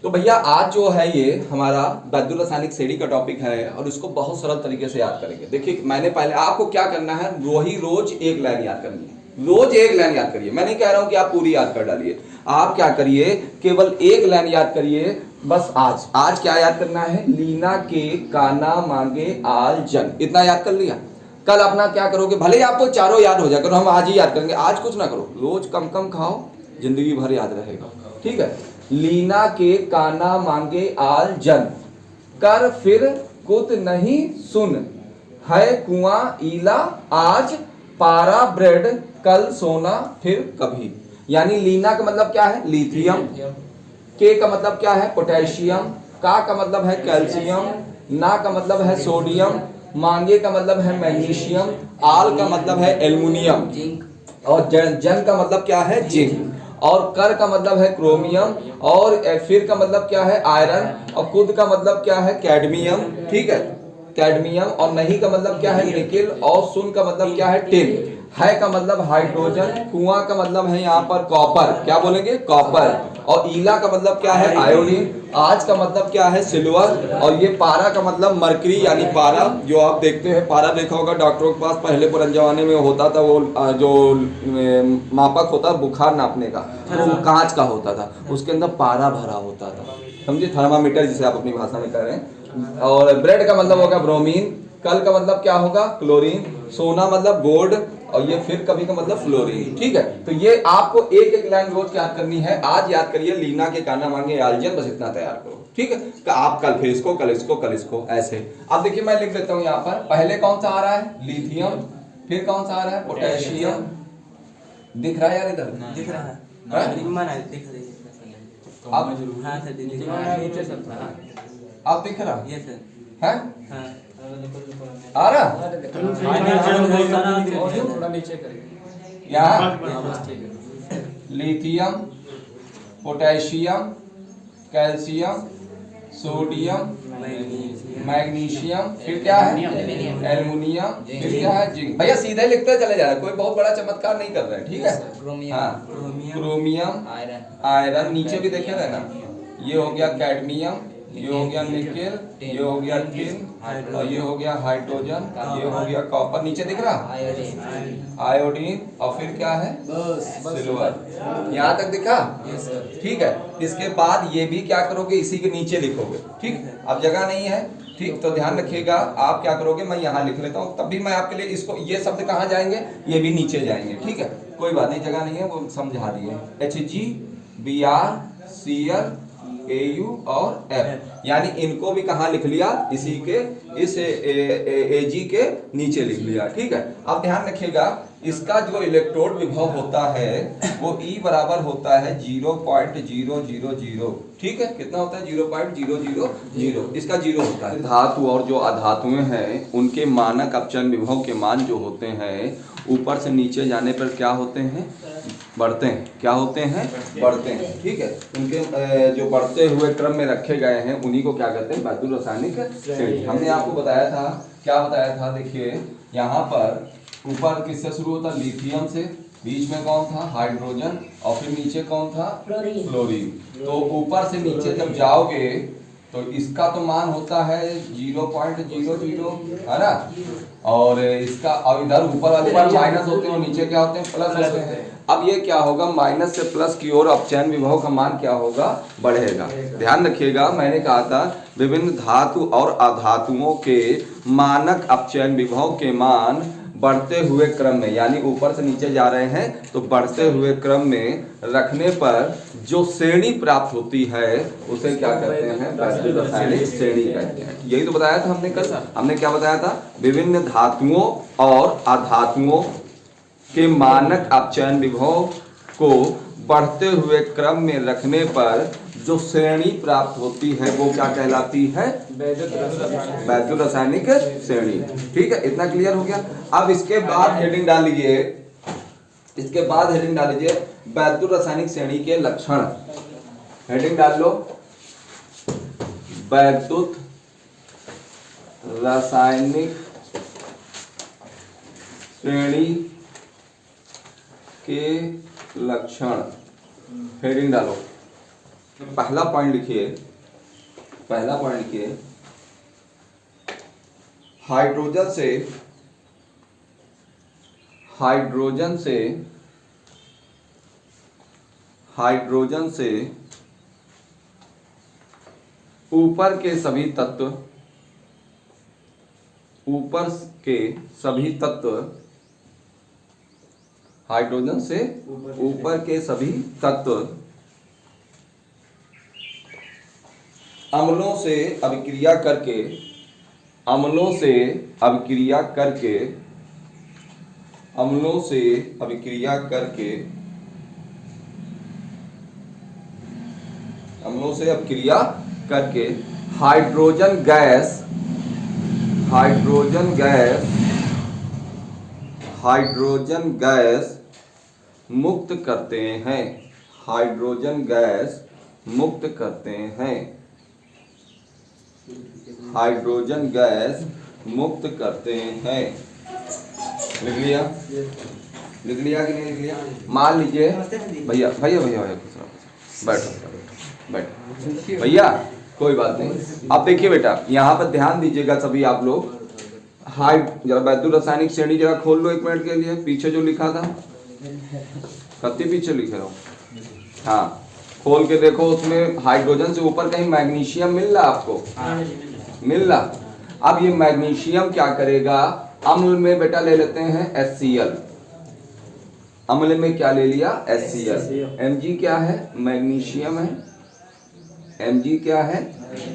तो भैया आज जो है ये हमारा वैद्युत रासायनिक श्रेणी का टॉपिक है और इसको बहुत सरल तरीके से याद करेंगे। देखिए मैंने पहले आपको क्या करना है, वही रोज एक लाइन याद करनी है, रोज एक लाइन याद करिए। मैं नहीं कह रहा हूं कि आप पूरी याद कर डालिए, आप क्या करिए केवल एक लाइन याद करिए बस। आज क्या याद करना है, लीना के काना मांगे आल जन, इतना याद कर लिया। कल अपना क्या करोगे, भले ही आपको चारों याद हो जाए करो, हम आज ही याद करेंगे। आज कुछ ना करो, रोज कम कम खाओ, जिंदगी भर याद रहेगा। ठीक है, लीना के काना मांगे आल जन, कर फिर कुत नहीं सुन, है कुआं ईला आज पारा ब्रेड, कल सोना फिर कभी। यानी लीना का मतलब क्या है, लिथियम। के का मतलब क्या है, पोटेशियम। का मतलब है कैल्शियम। ना का मतलब है सोडियम। मांगे का मतलब है मैग्नीशियम। आल का मतलब है एल्युमिनियम। और जन का मतलब क्या है, जिंक। और कर का मतलब है क्रोमियम। और फिर का मतलब क्या है, आयरन। और कुद का मतलब क्या है, कैडमियम। ठीक है, कैडमियम। और नहीं का मतलब क्या है, निकिल। और सुन का मतलब क्या है, टिन। है का मतलब हाइड्रोजन। कुआं का मतलब है यहाँ पर कॉपर, क्या बोलेंगे, कॉपर। और ईला का मतलब क्या है, आयोडीन। आज का मतलब क्या है, सिल्वर। और ये पारा का मतलब मरकरी यानी पारा, जो आप देखते हैं पारा देखा होगा डॉक्टरों के पास, पहले पुराने जमाने में होता था वो जो मापक होता बुखार नापने का, तो वो कांच का होता था, उसके अंदर पारा भरा होता था, समझे, थर्मामीटर जिसे आप अपनी भाषा में कह रहे हैं। और ब्रेड का मतलब होगा ब्रोमीन। कल का मतलब क्या होगा, क्लोरीन। सोना मतलब गोल्ड। और ये फिर कभी का मतलब फ्लोरीन। ठीक है, तो ये आपको एक एक लाइन रोज याद करनी है। आज याद करिए लीना के काना मांगे आलजन, बस इतना तैयार करो। ठीक है, तो आप कल फिर इसको, कल इसको, कल इसको, ऐसे। अब देखिए मैं लिख देता हूं यहाँ पर, पहले कौन सा आ रहा है, लिथियम। फिर कौन सा आ रहा है, पोटेशियम। दिख रहा है यार, इधर दिख रहा है, अब दिख रहा ये सर है, हाँ आ रहा थोड़ा नीचे करिए। यहाँ lithium, potassium, calcium, sodium, magnesium. फिर क्या है, एल्युमिनियम। फिर क्या है, जिंक। भैया सीधे लिखते चले जा रहे, कोई बहुत बड़ा चमत्कार नहीं कर रहे हैं। ठीक है, हाँ, क्रोमियम, आयरन। नीचे भी देखे थे ना, ये हो गया कैडमियम, ये हो गया निकेल, ये हो गया टिन, और ये हो गया हाइड्रोजन, ये हो गया कॉपर। नीचे दिख रहा, आयोडीन। और फिर क्या है, सिल्वर। यहाँ तक दिखा, ठीक है। इसके बाद ये भी क्या करोगे, इसी के नीचे लिखोगे। ठीक, अब जगह नहीं है, ठीक, तो ध्यान रखिएगा। आप क्या करोगे, मैं यहाँ लिख लेता हूँ, तब भी मैं आपके लिए इसको, ये शब्द कहाँ जाएंगे, ये भी नीचे जाएंगे। ठीक है, कोई बात नहीं, जगह नहीं है वो समझा दिए। HG, Br, AU और F, यानी इनको भी कहाँ लिख लिया, इसी के, इस Ag के नीचे लिख लिया। ठीक है, अब ध्यान रखिएगा, इसका जो इलेक्ट्रोड विभव होता है वो E बराबर होता है 0.000। ठीक है, कितना होता है, 0.000, इसका 0 होता है। धातु और जो अधातुएं हैं उनके मानक अपचयन विभव के मान जो होते हैं, ऊपर से नीचे जाने पर क्या होते हैं, बढ़ते हैं। क्या होते हैं, बढ़ते हैं। ठीक है, उनके जो बढ़ते हुए क्रम में रखे गए हैं उन्हीं को क्या कहते हैं, वैद्युत रासायनिक श्रेणी। हमने आपको बताया था, क्या बताया था, देखिए यहाँ पर ऊपर किससे शुरू होता, लिथियम से, बीच में कौन था, हाइड्रोजन, और फिर नीचे कौन था, फ्लोरीन। तो ऊपर से नीचे जब जाओगे तो इसका तो मान होता है 0.00, है ना, और इसका, और इधर ऊपर वाले माइनस होते हैं और नीचे क्या होते हैं, प्लस होते हैं। अब ये क्या होगा, माइनस से प्लस की ओर अपचयन विभव का मान क्या होगा, बढ़ेगा। ध्यान रखिएगा, मैंने कहा था विभिन्न धातु और अधातुओं के मानक अपचयन विभव के मान बढ़ते हुए क्रम में, यानी ऊपर से नीचे जा रहे हैं तो बढ़ते हुए क्रम में रखने पर जो श्रेणी प्राप्त होती है उसे क्या कहते हैं, वैद्युत रासायनिक श्रेणी कहते हैं। यही तो बताया था हमने कल। हमने क्या बताया था, विभिन्न धातुओं और अधातुओं के मानक अपचयन विभव को बढ़ते हुए क्रम में रखने पर जो श्रेणी प्राप्त होती है वो क्या कहलाती है, वैद्युत रासायनिक श्रेणी। ठीक है, इतना क्लियर हो गया। अब इसके बाद हेडिंग डाल लीजिए, इसके बाद हेडिंग डाल लीजिए वैद्युत रासायनिक श्रेणी के लक्षण। हेडिंग डाल लो, वैद्युत रासायनिक श्रेणी के लक्षण। हेडिंग डालो, पहला पॉइंट लिखिए, हाइड्रोजन से ऊपर के सभी तत्व हाइड्रोजन से ऊपर के सभी तत्व अम्लों से अभिक्रिया करके हाइड्रोजन गैस मुक्त करते हैं। लिख लिया कि नहीं लिख लिया? मान लीजिए भैया बैठो भैया, कोई बात नहीं। अब देखिए बेटा, यहाँ पर ध्यान दीजिएगा सभी आप लोग। जरा वैद्युत रासायनिक श्रेणी जरा खोल लो 1 मिनट के लिए। पीछे जो लिखा था, कत्ती पीछे लिखे हो, हाँ खोल के देखो। उसमें हाइड्रोजन से ऊपर कहीं मैग्नीशियम मिल रहा आपको? मिल रहा। अब ये मैग्नीशियम क्या करेगा? अम्ल में बेटा ले लेते हैं HCl। अम्ल में क्या ले लिया? HCl। Mg क्या है? मैग्नीशियम है। Mg क्या है?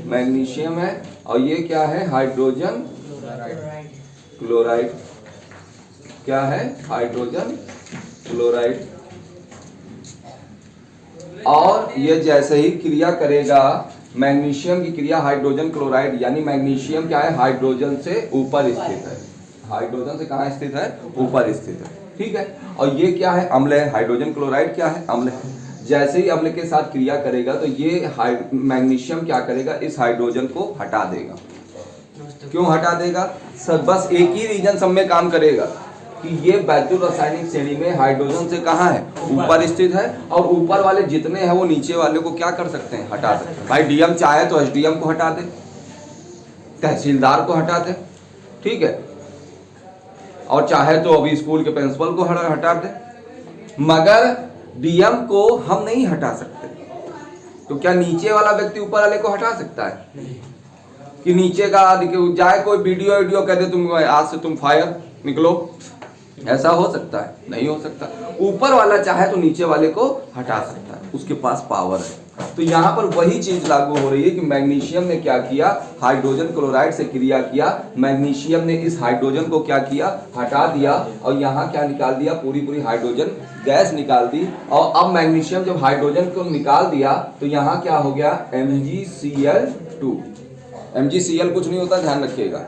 मैग्नीशियम है। और ये क्या है? Hydrogen chloride. क्या है? Hydrogen chloride. और ये जैसे ही क्रिया करेगा, मैग्नीशियम की क्रिया हाइड्रोजन क्लोराइड, यानी मैग्नीशियम क्या है? हाइड्रोजन से ऊपर स्थित है। हाइड्रोजन से कहाँ स्थित है? ऊपर स्थित है। ठीक है। और ये क्या है? अम्ल है। हाइड्रोजन क्लोराइड क्या है? अम्ल है। जैसे ही अम्ल के साथ क्रिया करेगा तो ये मैग्नीशियम क्या करेगा? इस हाइड्रोजन को हटा देगा। क्यों हटा देगा? सब बस एक ही रीजन सब में काम करेगा कि ये वैद्युत रासायनिक श्रेणी में हाइड्रोजन से कहाँ है? ऊपर स्थित है। और ऊपर वाले जितने हैं वो नीचे वाले को क्या कर सकते हैं? हटा सकते हैं। भाई डीएम चाहे तो एसडीएम को हटा दे, तहसीलदार को हटा दे, ठीक है, और चाहे तो अभी स्कूल के प्रिंसिपल को हटा दे, मगर डीएम को हम नहीं हटा सकते। तो क्या नीचे वाला व्यक्ति ऊपर वाले को हटा सकता है? कि नीचे का जाए कोई वीडियो कह दे तुम आज से तुम फायर निकलो, ऐसा हो सकता है? नहीं हो सकता। ऊपर वाला चाहे तो नीचे वाले को हटा सकता है, उसके पास पावर है। तो यहाँ पर वही चीज लागू हो रही है कि मैग्नीशियम ने क्या किया? हाइड्रोजन क्लोराइड से क्रिया किया। मैग्नीशियम ने इस हाइड्रोजन को क्या किया? हटा दिया। और यहाँ क्या निकाल दिया? पूरी हाइड्रोजन गैस निकाल दी। और अब मैग्नीशियम जब हाइड्रोजन को निकाल दिया तो यहाँ क्या हो गया? MgCl2। MgCl कुछ नहीं होता, ध्यान रखिएगा।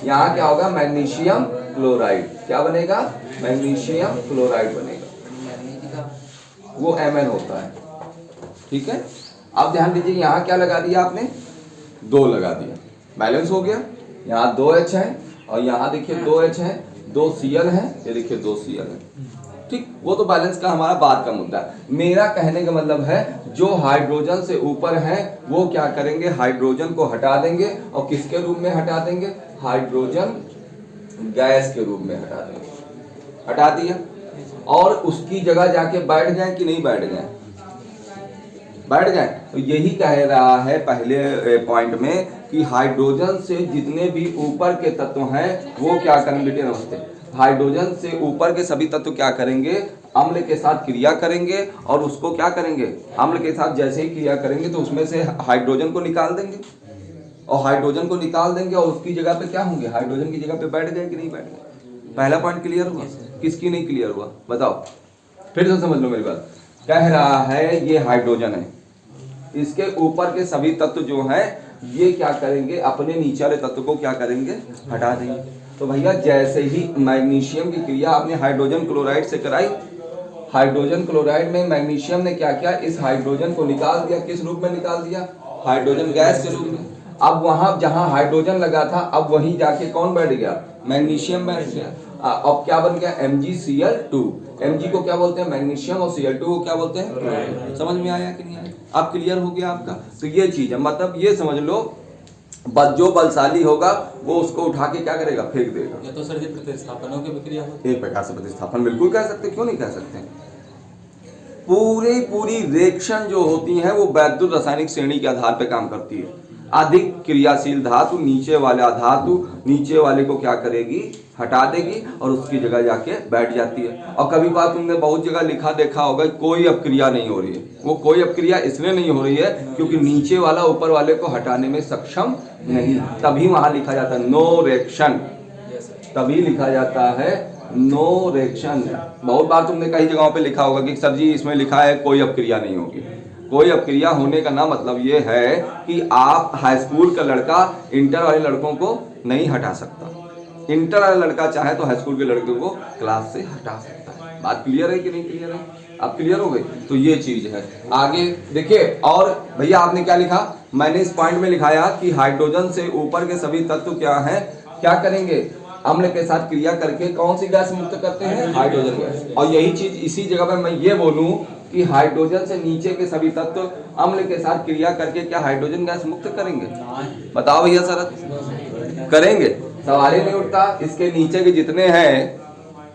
यहाँ क्या होगा? Magnesium chloride. क्या बनेगा? मैग्नीशियम क्लोराइड बनेगा। वो Mn होता है। ठीक है। अब ध्यान दीजिए, यहाँ क्या लगा दिया आपने? 2 लगा दिया, बैलेंस हो गया। यहाँ 2H है और यहाँ देखिए 2H है, 2Cl है, ये देखिए 2Cl है। ठीक, वो तो बैलेंस का हमारा बाद का मुद्दा है। मेरा कहने का मतलब है जो हाइड्रोजन से ऊपर है वो क्या करेंगे? हाइड्रोजन को हटा देंगे। और किसके रूप में हटा देंगे? हाइड्रोजन गैस के रूप में हटा देंगे। हटा दिया और उसकी जगह जाके बैठ गए कि नहीं बैठ गए? बैठ गए। तो यही कह रहा है पहले पॉइंट में कि हाइड्रोजन से जितने भी ऊपर के तत्व हैं वो क्या करेंगे? बेटे नमस्ते। हाइड्रोजन से ऊपर के सभी तत्व क्या करेंगे? अम्ल के साथ क्रिया करेंगे। और उसको क्या करेंगे? अम्ल के साथ जैसे ही क्रिया करेंगे तो उसमें से हाइड्रोजन को निकाल देंगे। और हाइड्रोजन को निकाल देंगे और उसकी जगह पे क्या होंगे? हाइड्रोजन की जगह पे बैठ गए कि नहीं बैठ गए? पहला पॉइंट क्लियर हुआ? किसकी नहीं क्लियर हुआ? बताओ, फिर से समझ लो मेरी बात। कह रहा है ये हाइड्रोजन है, इसके ऊपर के सभी तत्व जो हैं ये क्या करेंगे? अपने नीचे वाले तत्व को क्या करेंगे? हटा देंगे। तो भैया जैसे ही मैग्नीशियम की क्रिया आपने हाइड्रोजन क्लोराइड से कराई, हाइड्रोजन क्लोराइड में मैग्नीशियम ने क्या किया? इस हाइड्रोजन को निकाल दिया। किस रूप में निकाल दिया? हाइड्रोजन गैस के रूप में। अब वहां जहां हाइड्रोजन लगा था अब वहीं जाके कौन बैठ गया? मैग्नीशियम बैठ गया। अब क्या बन गया MgCl2। Mg को क्या बोलते हैं मैग्नीशियम और Cl2 को क्या बोलते हैं। समझ में आया कि नहीं आया? अब क्लियर हो गया आपका। तो ये चीज है, मतलब ये समझ लो जो बलशाली होगा वो उसको उठा के क्या करेगा, फेंक देगा। या तो सर जी प्रतिस्थापनों की प्रक्रिया होती एक प्रकार से प्रतिस्थापन बिल्कुल कह सकते, क्यों नहीं कह सकते। पूरी रिएक्शन जो होती है वो वैद्युत रासायनिक श्रेणी के आधार पे काम करती है। अधिक क्रियाशील धातु नीचे वाले को क्या करेगी, हटा देगी और उसकी जगह जाके बैठ जाती है। और कभी बात तुमने बहुत जगह लिखा देखा होगा कोई अपक्रिया नहीं हो रही है। वो कोई अपक्रिया इसलिए नहीं हो रही है क्योंकि नीचे वाला ऊपर वाले को हटाने में सक्षम नहीं, तभी वहां लिखा जाता है नो रिएक्शन, तभी लिखा जाता है नो रिएक्शन। बहुत बार तुमने कई जगहों पे लिखा होगा कि सर जी इसमें लिखा है कोई अपक्रिया नहीं होगी। कोई अपक्रिया होने का ना मतलब ये है कि आप हाई स्कूल का लड़का इंटर वाले लड़कों को नहीं हटा सकता। इंटर वाला लड़का चाहे तो हाई स्कूल के लड़कों को क्लास से हटा सकता है। बात क्लियर है कि नहीं क्लियर है? अब क्लियर हो गई। तो ये चीज है। आगे देखिए, और भैया आपने क्या लिखा, मैंने इस पॉइंट में लिखाया कि हाइड्रोजन से ऊपर के सभी तत्व क्या हैं, क्या करेंगे, अम्ल के साथ क्रिया करके कौन सी गैस मुक्त करते हैं, हाइड्रोजन गैस। और यही चीज इसी जगह पे मैं ये बोलूं कि हाइड्रोजन से नीचे के सभी तत्व अम्ल के साथ क्रिया करके क्या हाइड्रोजन गैस मुक्त करेंगे? बताओ भैया सर, करेंगे? सवाल ही नहीं उठता। इसके नीचे के जितने हैं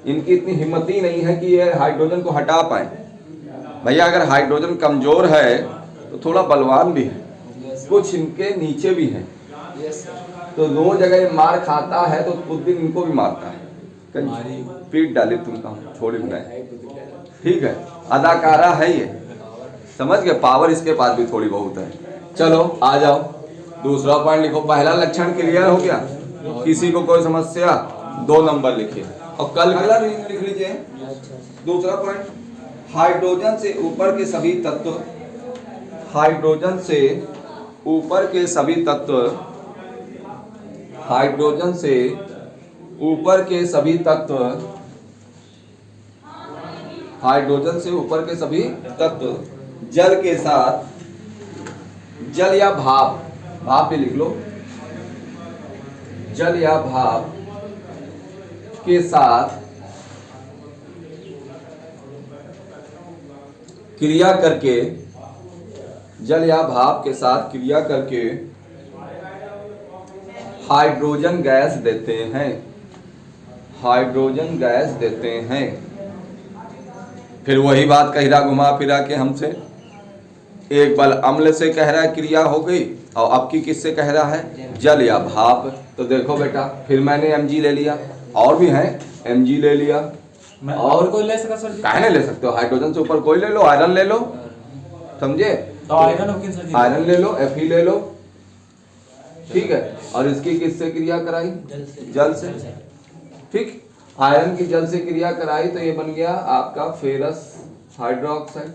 इनकी इतनी हिम्मत ही नहीं है कि ये हाइड्रोजन को हटा पाए। भैया अगर हाइड्रोजन कमजोर है तो थोड़ा बलवान भी है, कुछ इनके नीचे भी है। तो दो जगह मार खाता है तो कुछ दिन इनको भी मारता है, पीट डाले तुम कहा छोड़ बनाए। ठीक है, अदाकारा है ये, समझ गए, पावर इसके पास भी थोड़ी बहुत है। चलो आ जाओ, दूसरा पॉइंट लिखो। पहला लक्षण क्लियर हो गया, किसी को कोई समस्या? 2 नंबर लिखिए और कल अगला लिख लीजिए। दूसरा पॉइंट, हाइड्रोजन से ऊपर के सभी तत्व, हाइड्रोजन से ऊपर के सभी तत्व, हाइड्रोजन से ऊपर के सभी तत्व, हाइड्रोजन से ऊपर के सभी तत्व जल के साथ, जल या भाप, भाप भी लिख लो, जल या भाप के साथ क्रिया करके, जल या भाप के साथ क्रिया करके हाइड्रोजन गैस देते हैं, हाइड्रोजन गैस देते हैं। फिर वही बात कह रहा घुमा फिरा के हमसे, एक बार अम्ल से कह रहा है क्रिया हो गई और अब की किससे कह रहा है, जल या भाप। तो देखो बेटा, फिर मैंने Mg ले लिया, और भी है Mg ले लिया, और कोई ले सकता सर जी? काहे नहीं ले सकते हो, हाइड्रोजन से ऊपर कोई ले लो, आयरन ले लो, समझे? तो आयरन ले लो, Fe ले लो, ठीक है। और इसकी किससे क्रिया कराई, जल से, ठीक। आयरन की जल से क्रिया कराई तो ये बन गया आपका फेरस हाइड्रोक्साइड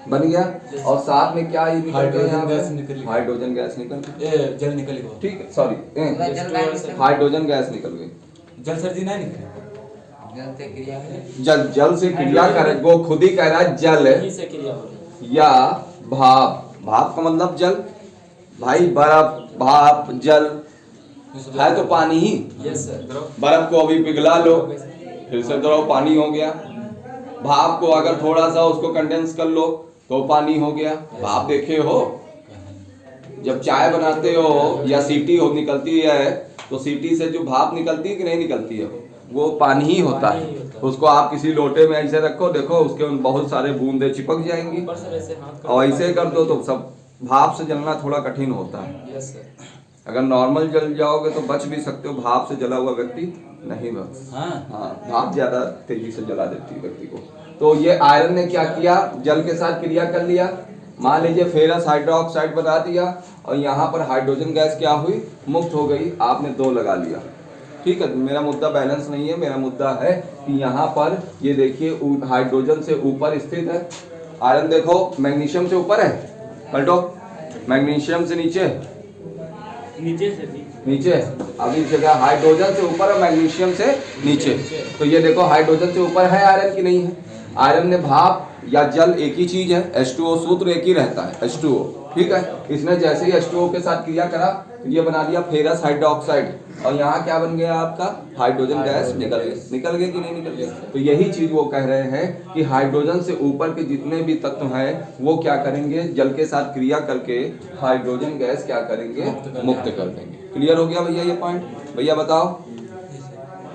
बन गया, और साथ में क्या ये निकल गया, हाइड्रोजन गैस निकल गई, जल निकल गया, ठीक है, सॉरी हाइड्रोजन गैस निकल गई। जल सर जी नहीं निकले, जल से क्रिया करे, वो खुद ही कह रहा है जल या भाप। भाप का मतलब जल, भाई बर्फ, भाप, जल है तो पानी ही। Yes sir. बर्फ को अभी पिघला लो, फिर से द्रव पानी हो गया। भाप को अगर थोड़ा सा उसको कंडेंस कर लो तो पानी हो गया। भाप देखे हो, जब चाय बनाते हो या सीटी हो निकलती है तो सीटी से जो भाप निकलती है कि नहीं निकलती है, वो पानी ही होता है। उसको आप किसी लोटे में ऐसे रखो, देखो उसके बहुत सारे बूंदे चिपक जाएंगी, और ऐसे कर दो तो सब भाप से जलना थोड़ा कठिन होता है। अगर नॉर्मल जल जाओगे तो बच भी सकते हो, भाप से जला हुआ व्यक्ति नहीं बच। हाँ, भाप ज्यादा तेजी से जला देती है व्यक्ति को। तो ये आयरन ने क्या किया, जल के साथ क्रिया कर लिया, मान लीजिए फेरस हाइड्रोक्साइड बना दिया, और यहाँ पर हाइड्रोजन गैस क्या हुई, मुक्त हो गई। आपने 2 लगा लिया, ठीक है। मेरा मुद्दा बैलेंस नहीं है, मेरा मुद्दा है कि यहाँ पर ये देखिए हाइड्रोजन से ऊपर स्थित है, आयरन देखो मैग्नीशियम से ऊपर है, पलटो, मैग्नीशियम से नीचे, नीचे अभी जगह हाइड्रोजन से ऊपर और मैग्नीशियम से नीचे। तो ये देखो हाइड्रोजन से ऊपर है आयरन की नहीं है। आयरन ने भाप या जल एक ही चीज है, H2O सूत्र एक ही रहता है, H2O, ठीक है। इसने जैसे ही H2O के साथ क्रिया करा तो ये बना दिया फेरस हाइड्रोक्साइड, और यहाँ क्या बन गया आपका हाइड्रोजन गैस निकल गए कि नहीं निकल गए। तो यही चीज वो कह रहे हैं कि हाइड्रोजन से ऊपर के जितने भी तत्व हैं वो क्या करेंगे, जल के साथ क्रिया करके हाइड्रोजन गैस क्या करेंगे, मुक्त कर देंगे। क्लियर हो गया भैया ये पॉइंट? भैया बताओ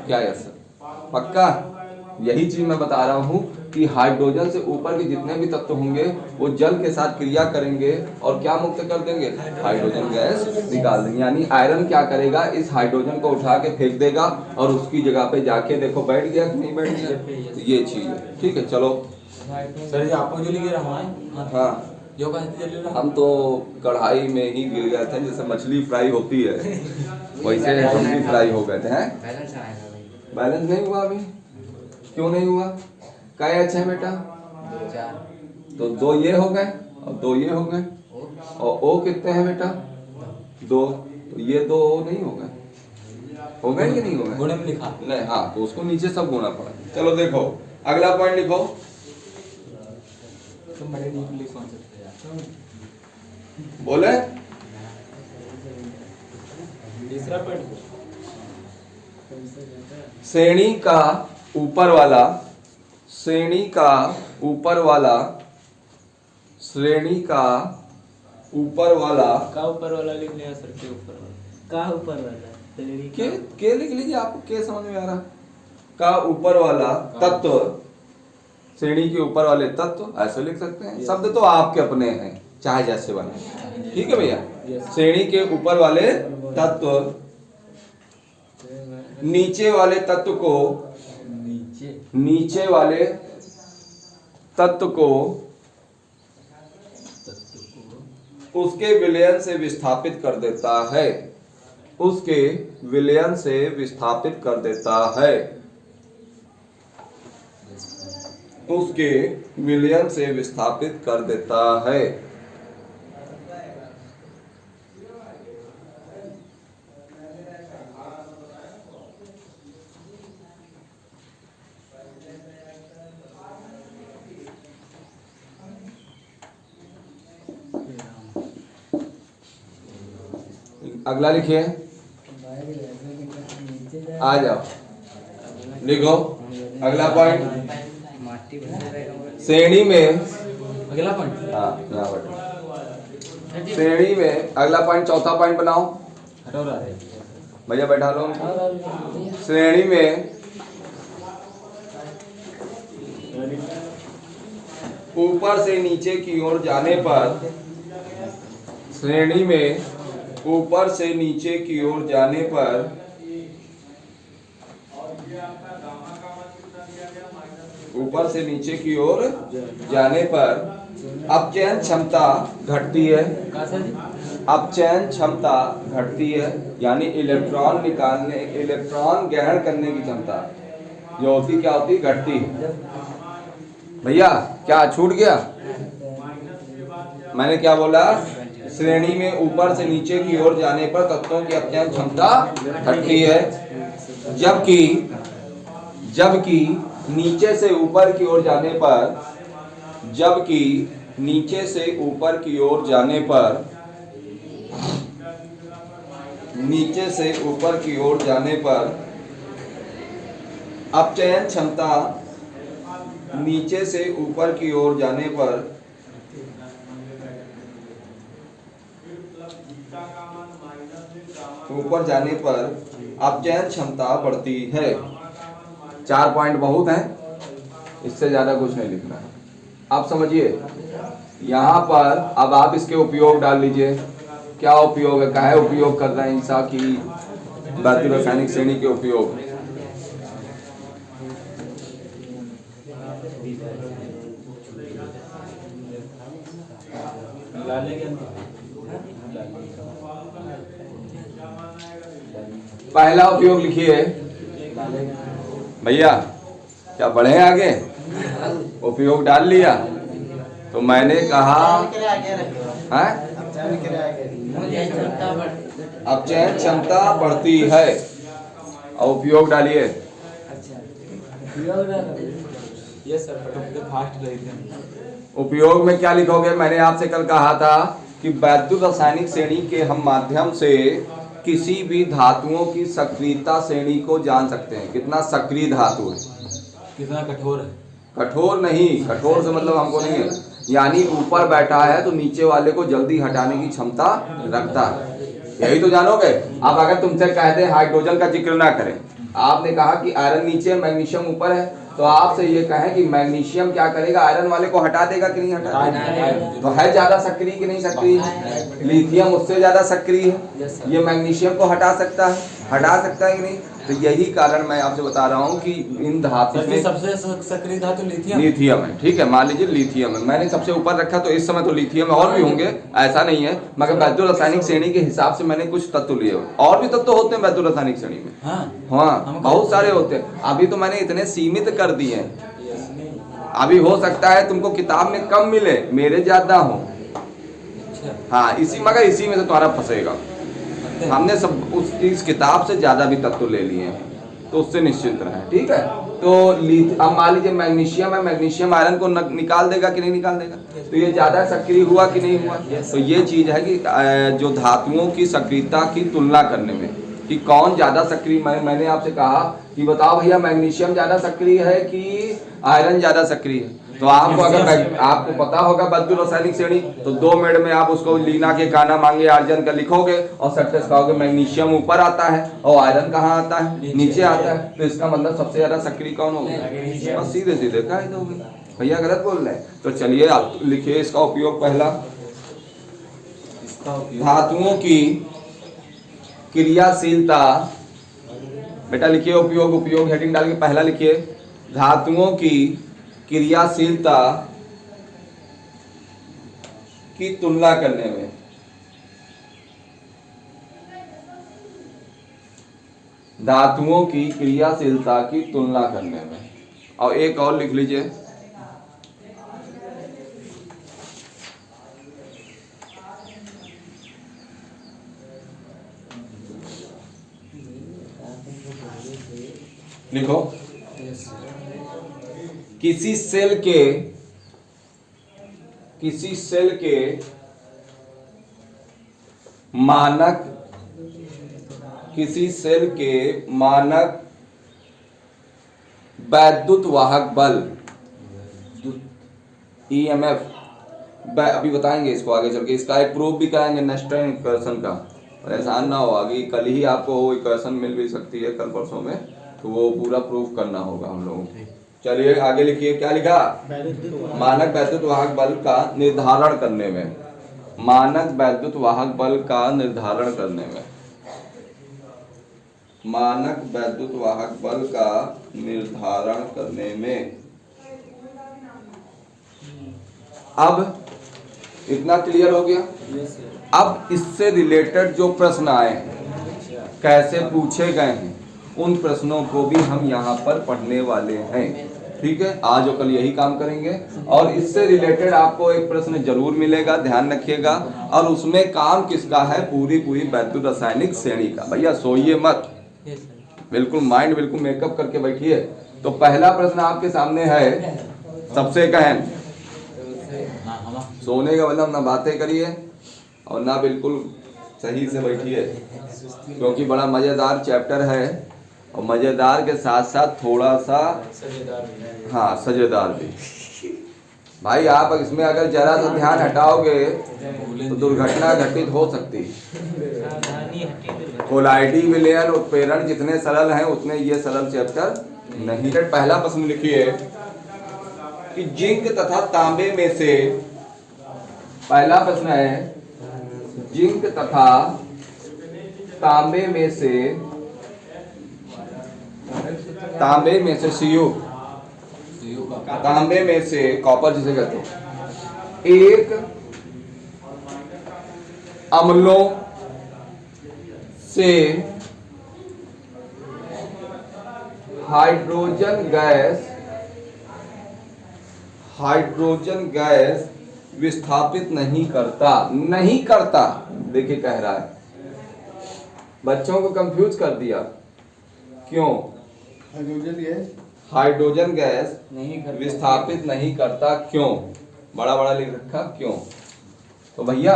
क्या? यस सर, पक्का? यही चीज मैं बता रहा हूँ कि हाइड्रोजन से ऊपर के जितने भी तत्व होंगे वो जल के साथ क्रिया करेंगे और क्या मुक्त कर देंगे, हाइड्रोजन गैस निकाल देंगे। यानी आयरन क्या करेगा, इस हाइड्रोजन को उठा के फेंक देगा और उसकी जगह पे जाके देखो बैठ गया कि नहीं बैठ गया। तो ये चीज है, ठीक है। चलो सर जी आपको जो लिखे रहा है हाँ, जो कहते चल रहा हम तो कढ़ाई में ही गिर गए थे, जैसे मछली फ्राई होती है वैसे हम भी फ्राई हो गए थे। हैं बैलेंस नहीं हुआ अभी? क्यों नहीं हुआ? क्या अच्छा है बेटा? 4 तो 2 ये हो गए और 2 ये हो गए, और ओ कितने हैं बेटा? 2। तो ये 2 ओ नहीं हो गए कि नहीं हो गए? गुणे में लिखा नहीं, हाँ, तो उसको नीचे सब गुना पड़ा। चलो देखो अगला पॉइंट लिखो। तुम बड़े डीपली सोच सकते हैं। बोले तीसरा पॉइंट श्रेणी का ऊपर वाला, श्रेणी का ऊपर वाला, श्रेणी का ऊपर वाला का ऊपर वाला लिख लिया सर, के ऊपर वाला का ऊपर वाला श्रेणी के लिख लीजिए, आपको के समझ में आ रहा? का ऊपर वाला तत्व, श्रेणी के ऊपर वाले तत्व ऐसे लिख सकते हैं। शब्द तो आपके अपने हैं, चाहे जैसे बने, ठीक है भैया। श्रेणी के ऊपर वाले तत्व नीचे वाले तत्व को, नीचे वाले तत्व को उसके विलयन से विस्थापित कर देता है, उसके विलयन से विस्थापित कर देता है, उसके विलयन से विस्थापित कर देता है। अगला लिखिए, आ जाओ लिखो अगला पॉइंट। श्रेणी में, अगला पॉइंट हाँ यहाँ बैठो, श्रेणी में अगला पॉइंट, चौथा पॉइंट बनाओ हटो रहा है भैया, बैठा लो। श्रेणी में ऊपर से नीचे की ओर जाने पर, श्रेणी में ऊपर से नीचे की ओर जाने पर ऊपर से नीचे की ओर जाने पर अपचयन क्षमता घटती है। अपचयन क्षमता घटती है, यानी इलेक्ट्रॉन निकालने, इलेक्ट्रॉन ग्रहण करने की क्षमता जो होती क्या होती, घटती है। भैया क्या छूट गया? मैंने क्या बोला? श्रेणी में ऊपर से नीचे की ओर जाने पर तत्वों की अपचयन क्षमता घटती है, जबकि नीचे से ऊपर की ओर जाने पर, जबकि नीचे से ऊपर की ओर जाने पर, नीचे से ऊपर की ओर जाने पर अपचयन क्षमता, नीचे से ऊपर की ओर जाने पर ऊपर जाने पर अपचयन क्षमता बढ़ती है। 4 पॉइंट बहुत हैं, इससे ज्यादा कुछ नहीं लिखना है। आप समझिए यहाँ पर अब आप इसके उपयोग डाल लीजिए। क्या उपयोग है, काहे उपयोग कर रहे हैं ईसा की धातु रासायनिक श्रेणी के उपयोग? पहला उपयोग लिखिए भैया, क्या बढ़े आगे? उपयोग डाल लिया तो मैंने कहा अपचयन क्षमता बढ़ती है, और उपयोग डालिए। यस सर, फास्ट रही थे। उपयोग में क्या लिखोगे? मैंने आपसे कल कहा था कि वैद्युत रासायनिक श्रेणी के हम माध्यम से किसी भी धातुओं की सक्रियता श्रेणी को जान सकते हैं। कितना सक्रिय धातु है, कितना कठोर है। कठोर नहीं, कठोर से मतलब हमको नहीं है, यानी ऊपर बैठा है तो नीचे वाले को जल्दी हटाने की क्षमता रखता है, यही तो जानोगे। अब अगर तुमसे कहते हाइड्रोजन का जिक्र ना करें, आपने कहा कि आयरन नीचे है मैग्नीशियम ऊपर है, तो आपसे ये कहें कि मैग्नीशियम क्या करेगा, आयरन वाले को हटा देगा कि नहीं हटा देगा, तो है ज्यादा सक्रिय कि नहीं सक्रिय है। लिथियम उससे ज्यादा सक्रिय है, ये मैग्नीशियम को हटा सकता है कि नहीं। तो यही कारण मैं आपसे बता रहा हूँ कि इन धातु में सबसे सक्रिय धातु लिथियम है। ठीक है, मान लीजिए लिथियम है, मैंने सबसे ऊपर रखा, तो इस समय तो लिथियम और भी होंगे, ऐसा नहीं है, मगर वैद्युत रासायनिक श्रेणी के हिसाब से मैंने कुछ तत्व लिए। और भी तत्व होते हैं वैद्युत रासायनिक श्रेणी में, हाँ बहुत सारे होते हैं। अभी तो मैंने इतने सीमित कर दिए हैं, अभी हो सकता है तुमको किताब में कम मिले, मेरे ज्यादा हो। हाँ इसी में तो तुम्हारा फंसेगा। हमने सब इस किताब से ज्यादा भी तत्व ले लिए हैं, तो उससे निश्चिंत रहें। ठीक है, तो अब मान लीजिए मैग्नीशियम है, मैग्नीशियम आयरन को निकाल देगा कि नहीं निकाल देगा, तो ये ज्यादा सक्रिय हुआ कि नहीं हुआ। तो ये चीज है कि जो धातुओं की सक्रियता की तुलना करने में कि कौन ज्यादा सक्रिय, मैंने आपसे कहा कि बताओ भैया मैग्नीशियम ज्यादा सक्रिय है कि आयरन ज्यादा सक्रिय है। तो आपको अगर आपको पता होगा वैद्युत रासायनिक श्रेणी, तो 2 मिनट में आप उसको लीना के गाना मांगे अर्जन का लिखोगे और सक्सेस कहोगे मैग्नीशियम ऊपर आता है और आयरन कहाँ आता है, नीचे आता है, तो इसका मतलब सबसे ज्यादा सक्रिय कौन होगा, बस सीधे सीधे कह दोगे। भैया गलत बोल रहे हैं, तो चलिए आप लिखिए इसका उपयोग। पहला, धातुओं की क्रियाशीलता, बेटा लिखिए उपयोग हेडिंग डाल के पहला लिखिए, धातुओं की क्रियाशीलता की तुलना करने में। धातुओं की क्रियाशीलता की तुलना करने में। और एक और लिख लीजिए, लिखो, किसी सेल के मानक वैद्युत वाहक बल EMF, अभी बताएंगे इसको आगे चल के, इसका एक प्रूफ भी कराएंगे नेक्स्ट टाइम इक्वेशन का। परेशान ना हो, आगे कल ही आपको वो इक्वेशन मिल भी सकती है, कल परसों में, तो वो पूरा प्रूफ करना होगा हम लोगों को। चलिए आगे लिखिए, क्या लिखा, मानक वैद्युत वाहक बल का निर्धारण करने में। मानक वैद्युत वाहक बल का निर्धारण करने में, मानक वैद्युत वाहक बल का निर्धारण करने में। अब इतना क्लियर हो गया। अब इससे रिलेटेड जो प्रश्न आए हैं, कैसे पूछे गए हैं, उन प्रश्नों को भी हम यहाँ पर पढ़ने वाले हैं। ठीक है, आज और कल यही काम करेंगे। और इससे रिलेटेड आपको एक प्रश्न जरूर मिलेगा, ध्यान रखिएगा, और उसमें काम किसका है, पूरी वैद्युत रासायनिक श्रेणी का। भैया सोइए मत, बिल्कुल माइंड बिल्कुल मेकअप करके बैठिए। तो पहला प्रश्न आपके सामने है, सबसे गहन, सोने का मतलब ना बातें करिए और ना बिल्कुल सही से बैठिए, क्योंकि बड़ा मजेदार चैप्टर है, और मजेदार के साथ साथ थोड़ा सा हाँ सजेदार भी। भाई आप इसमें अगर जरा सा ध्यान हटाओगे तो दुर्घटना घटित हो सकती है। कोलाइडी विलयन उत्प्रेरण जितने सरल हैं उतने ये सरल चैप्टर नहीं। पहला प्रश्न लिखिए कि जिंक तथा तांबे में से, पहला प्रश्न है, जिंक तथा तांबे में से Cu, तांबे में से कॉपर जिसे कहते हैं, एक अम्लों से हाइड्रोजन गैस विस्थापित नहीं करता। देखिए कह रहा है, बच्चों को कंफ्यूज कर दिया। क्यों? हाइड्रोजन गैस विस्थापित नहीं करता, क्यों? बड़ा लिख रखा, क्यों? तो भैया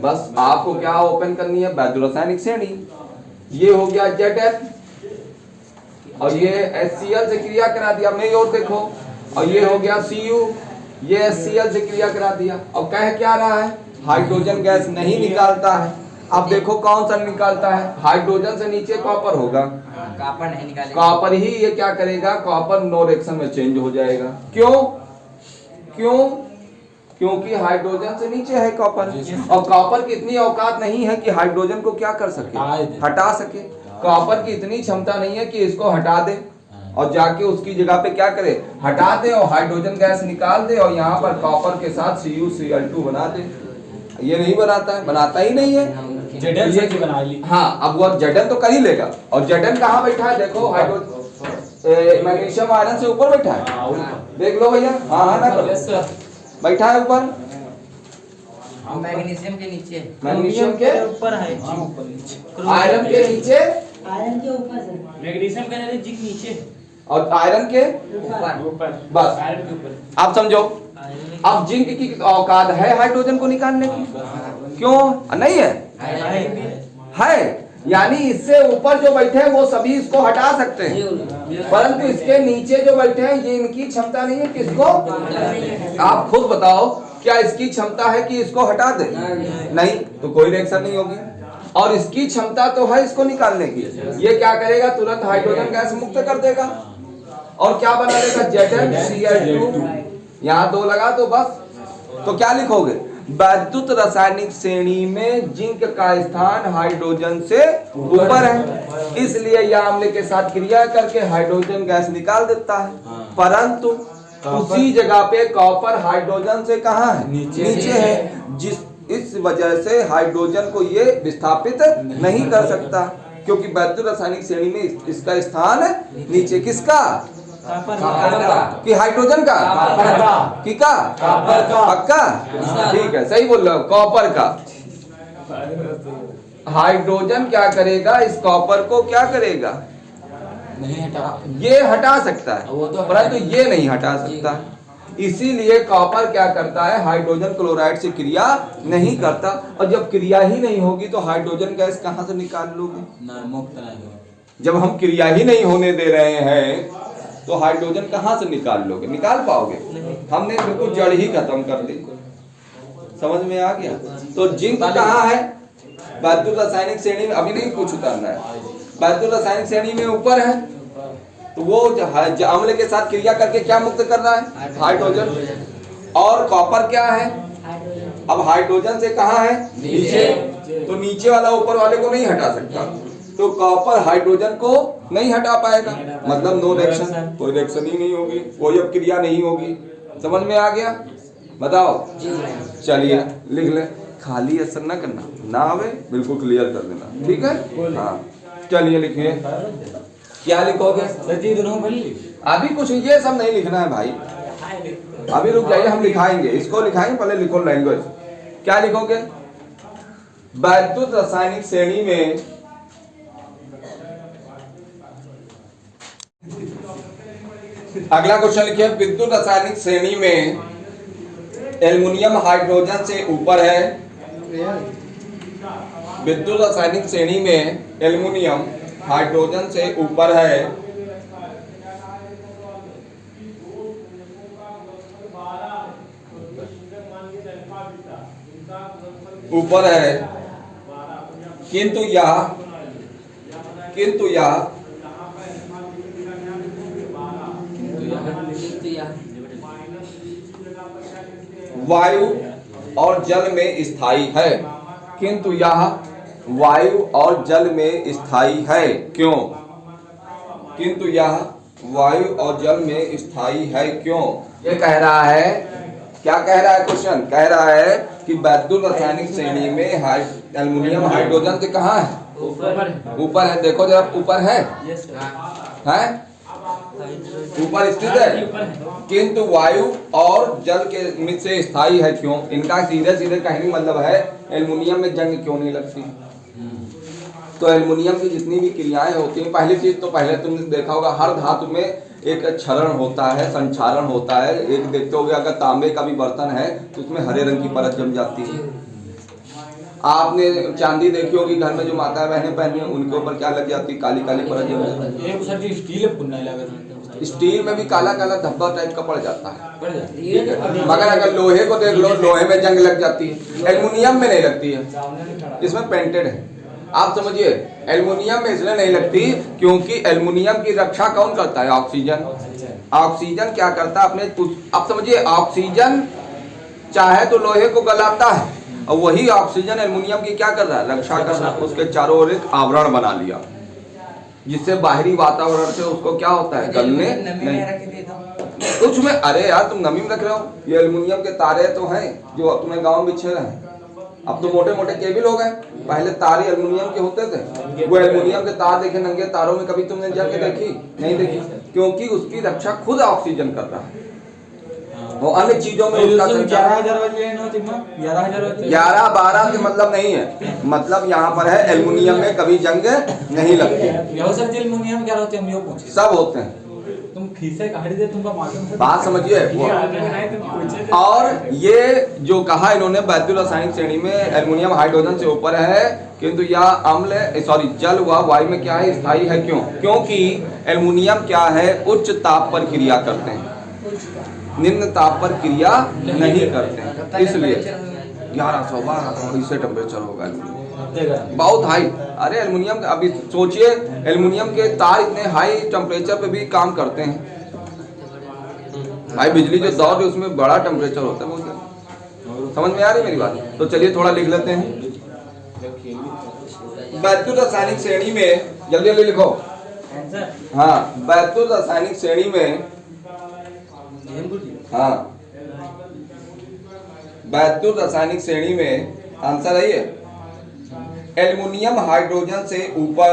बस आपको क्या ओपन करनी है, वैद्युत रासायनिक श्रेणी। ये हो गया ZF और ये HCl से क्रिया करा दिया, मेरी ओर देखो, और ये हो गया Cu, ये HCl से क्रिया करा दिया। अब कह क्या रहा है, हाइड्रोजन गैस नहीं निकालता है। अब देखो कौन सा निकालता है, हाइड्रोजन से नीचे कॉपर होगा, कॉपर नहीं निकालेगा, कॉपर ही ये क्या करेगा, कॉपर नो रिएक्शन में चेंज हो जाएगा। क्यों क्यों क्योंकि हाइड्रोजन से नीचे है कॉपर, और कॉपर की इतनी औकात नहीं है कि हाइड्रोजन को क्या कर सके, हटा सके। कॉपर की इतनी क्षमता नहीं है कि इसको हटा दे और जाके उसकी जगह पे क्या करे, हटा दे और हाइड्रोजन गैस निकाल दे और यहाँ पर कॉपर के साथ CuCl2 बना दे। ये नहीं बनाता है, बनाता ही नहीं है। जेडल से बना ली। हाँ, अब वो जेडन तो कर ही लेगा। और जेडन कहाँ बैठा है, देखो हाइड्रोजन मैग्नीशियम आयरन से ऊपर बैठा है, देख लो भैया। हाँ हाँ ना करो, बैठा है ऊपर, मैग्नीशियम के नीचे, मैग्नीशियम के ऊपर है, आयरन के नीचे, आयरन के ऊपर सर, मैग्नीशियम का जिंक नीचे और आयरन के ऊपर, बस आयरन के ऊपर। आप समझो, अब जिंक की औकात है हाइड्रोजन को निकालने की, क्यों नहीं है, है। यानी इससे ऊपर जो बैठे हैं वो सभी इसको हटा सकते हैं, परंतु इसके नीचे जो बैठे हैं ये इनकी क्षमता नहीं है कि इसको, आप खुद बताओ क्या इसकी क्षमता है कि इसको हटा दे, नहीं, तो कोई रिएक्शन नहीं होगी। और इसकी क्षमता तो है इसको निकालने की, ये क्या करेगा, तुरंत हाइड्रोजन गैस मुक्त कर देगा और क्या बना देगा, ZnCl2। यहाँ 2 लगा तो बस। तो क्या लिखोगे, वैद्युत रासायनिक श्रेणी में जिंक का स्थान हाइड्रोजन से ऊपर है, इसलिए यह अम्ल के साथ क्रिया करके हाइड्रोजन गैस निकाल देता है, परंतु उसी जगह पे कॉपर हाइड्रोजन से कहाँ है, नीचे है, इस वजह से हाइड्रोजन को ये विस्थापित नहीं कर सकता, क्योंकि वैद्युत रासायनिक श्रेणी में इसका स्थान नीचे, किसका, कि हाइड्रोजन का, कि का, पक्का, ठीक है, सही बोल रहे हो, कॉपर का। हाइड्रोजन क्या करेगा, इस कॉपर को क्या करेगा, नहीं हटा, ये हटा सकता है, परंतु ये नहीं हटा सकता। इसीलिए कॉपर क्या करता है, हाइड्रोजन क्लोराइड से क्रिया नहीं करता, और जब क्रिया ही नहीं होगी तो हाइड्रोजन गैस कहाँ से निकाल लोगे, मुक्त नहीं। जब हम क्रिया ही नहीं होने दे रहे हैं तो हाइड्रोजन कहाँ से निकाल लोगे, निकाल पाओगे, हमने बिल्कुल जड़ ही खत्म कर दी। समझ में आ गया। तो जिंक कहाँ है, वैद्युत रासायनिक श्रेणी में, अभी नहीं कुछ उतारना है, वैद्युत रासायनिक श्रेणी में ऊपर है, तो वो अम्ल के साथ क्रिया करके क्या मुक्त कर रहा है, हाइड्रोजन। और कॉपर क्या है, अब हाइड्रोजन से कहाँ है, नीचे, तो नीचे वाला ऊपर वाले को नहीं हटा सकता, तो कॉपर हाइड्रोजन को नहीं हटा पाएगा, मतलब नो रिएक्शन, कोई रिएक्शन ही नहीं होगी, कोई अब क्रिया नहीं होगी। समझ में आ गया, बताओ। चलिए लिख ले, खाली असर ना करना, ना आवे बिल्कुल क्लियर कर देना, ठीक है। हाँ चलिए लिखिए, क्या लिखोगे, अभी कुछ ये सब नहीं लिखना है भाई, अभी रुक जाइए, हम लिखाएंगे, इसको लिखाएंगे, पहले लिखो लैंग्वेज। क्या लिखोगे, वैद्युत रासायनिक श्रेणी में अगला क्वेश्चन लिखिए, विद्युत रासायनिक श्रेणी में एल्युमिनियम हाइड्रोजन से ऊपर है, विद्युत रासायनिक श्रेणी में एल्युमिनियम हाइड्रोजन से ऊपर है, ऊपर है, किंतु यह वायु और जल में स्थायी है, किंतु यह वायु और जल में स्थायी है, क्यों, किंतु यह वायु और जल में स्थायी है, क्यों। ये कह रहा है, क्या कह रहा है क्वेश्चन, कह रहा है कि वैद्युत रासायनिक श्रेणी में एल्युमिनियम हाइड्रोजन से कहाँ है, ऊपर है, देखो जरा ऊपर है, ऊपर स्थित है, किंतु वायु और जल के से स्थायी है, क्यों। इनका सीधे सीधे कहने मतलब है एल्युमिनियम में जंग क्यों नहीं लगती। तो एल्युमिनियम की जितनी भी क्रियाएं होती हैं, पहली चीज तो पहले तुमने देखा होगा हर धातु में एक क्षरण होता है, संक्षारण होता है। एक देखते होगे अगर तांबे का भी बर्तन है तो उसमें हरे रंग की परत जम जाती है, आपने चांदी देखी होगी घर में जो माता बहनें पहनी है उनके ऊपर क्या लग जाती है, काली काली परत जम जाती एक सर जी स्टील है पुन्ना लगा था है। स्टील में भी काला काला धब्बा टाइप का पड़ जाता है, पड़ जाती ठीक है। मगर अगर लोहे को देख लो, लोहे में जंग लग जाती है, एल्युमिनियम में नहीं लगती है, इसमें पेंटेड है। आप समझिए एल्युमिनियम में इसलिए नहीं लगती क्योंकि एल्युमिनियम की रक्षा कौन करता है, ऑक्सीजन। ऑक्सीजन क्या करता है अपने, आप समझिए ऑक्सीजन चाहे तो लोहे को गलाता है और वही ऑक्सीजन एल्युमिनियम की क्या कर रहा है, रक्षा कर रहा है। उसके चारों ओर एक आवरण बना लिया जिससे बाहरी वातावरण से उसको क्या होता है, गलने नहीं कुछ में। अरे यार तुम नमी में रख रहे हो, ये एल्युमिनियम के तारे तो हैं जो तुम्हें गांव में बिछे रहे। अब तो मोटे मोटे केबल हो गए, पहले तार एल्युमिनियम के होते थे। वो एल्युमिनियम के तार देखे, नंगे तारों में कभी तुमने जाके देखी नहीं देखी, क्योंकि उसकी रक्षा खुद ऑक्सीजन कर रहा है। वो अन्य चीजों में उसका 11-12 के मतलब नहीं है, मतलब यहाँ पर है एल्युमिनियम में कभी जंग नहीं लगती। एल्युमिनियम क्या होते हैं हम पूछे, सब होते हैं, तुम खीसे काट दे तुमको मालूम है बात समझिए। और ये जो कहा इन्होंने वैद्युत रासायनिक श्रेणी में एल्युमिनियम हाइड्रोजन से ऊपर है, किंतु यह अम्ल सॉरी जल व वायु में क्या है, स्थायी है। क्यों? क्योंकि एल्युमिनियम क्या है, उच्च ताप पर क्रिया करते हैं, निम्न ताप पर क्रिया नहीं करते हैं, इसलिए 1100-1200 इससे टेम्परेचर होगा बहुत हाई। अरे एल्युमिनियम अभी सोचिए, एल्युमिनियम के तार इतने हाई टेम्परेचर पे भी काम करते हैं। भाई बिजली जो दौड़ है उसमें बड़ा टेम्परेचर होता है बहुत। समझ में आ रही मेरी बात? तो चलिए थोड़ा लिख लेते हैं। वैद्युत रासायनिक श्रेणी में जल्दी जल्दी लिखो। हाँ, वैद्युत रासायनिक श्रेणी में, हाँ वैद्युत रासायनिक श्रेणी में आंसर है ये, एल्युमिनियम हाइड्रोजन से ऊपर,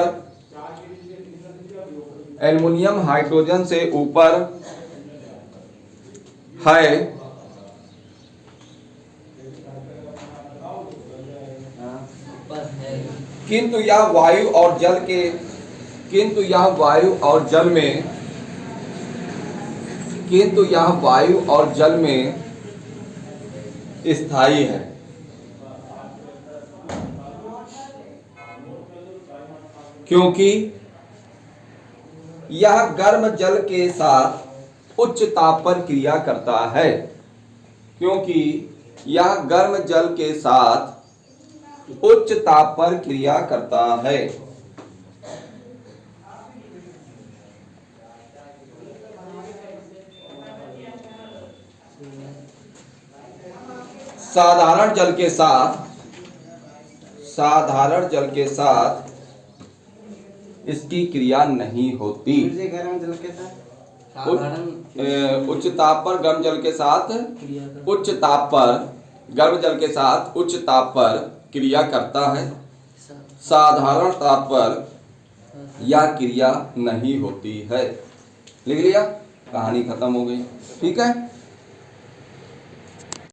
एल्युमिनियम हाइड्रोजन से ऊपर है, किंतु यह वायु और जल के, किंतु यह वायु और जल में, किंतु यह वायु और जल में स्थायी है। क्योंकि यह गर्म जल के साथ उच्च ताप पर क्रिया करता है, क्योंकि यह गर्म जल के साथ उच्च ताप पर क्रिया करता है। साधारण जल के साथ, साधारण जल के साथ इसकी क्रिया नहीं होती। उच्च ताप पर गर्म जल के साथ, उच्च ताप पर गर्म जल के साथ उच्च ताप पर क्रिया करता है, साधारण ताप पर यह क्रिया नहीं होती है। लिख लिया, कहानी खत्म हो गई। ठीक है।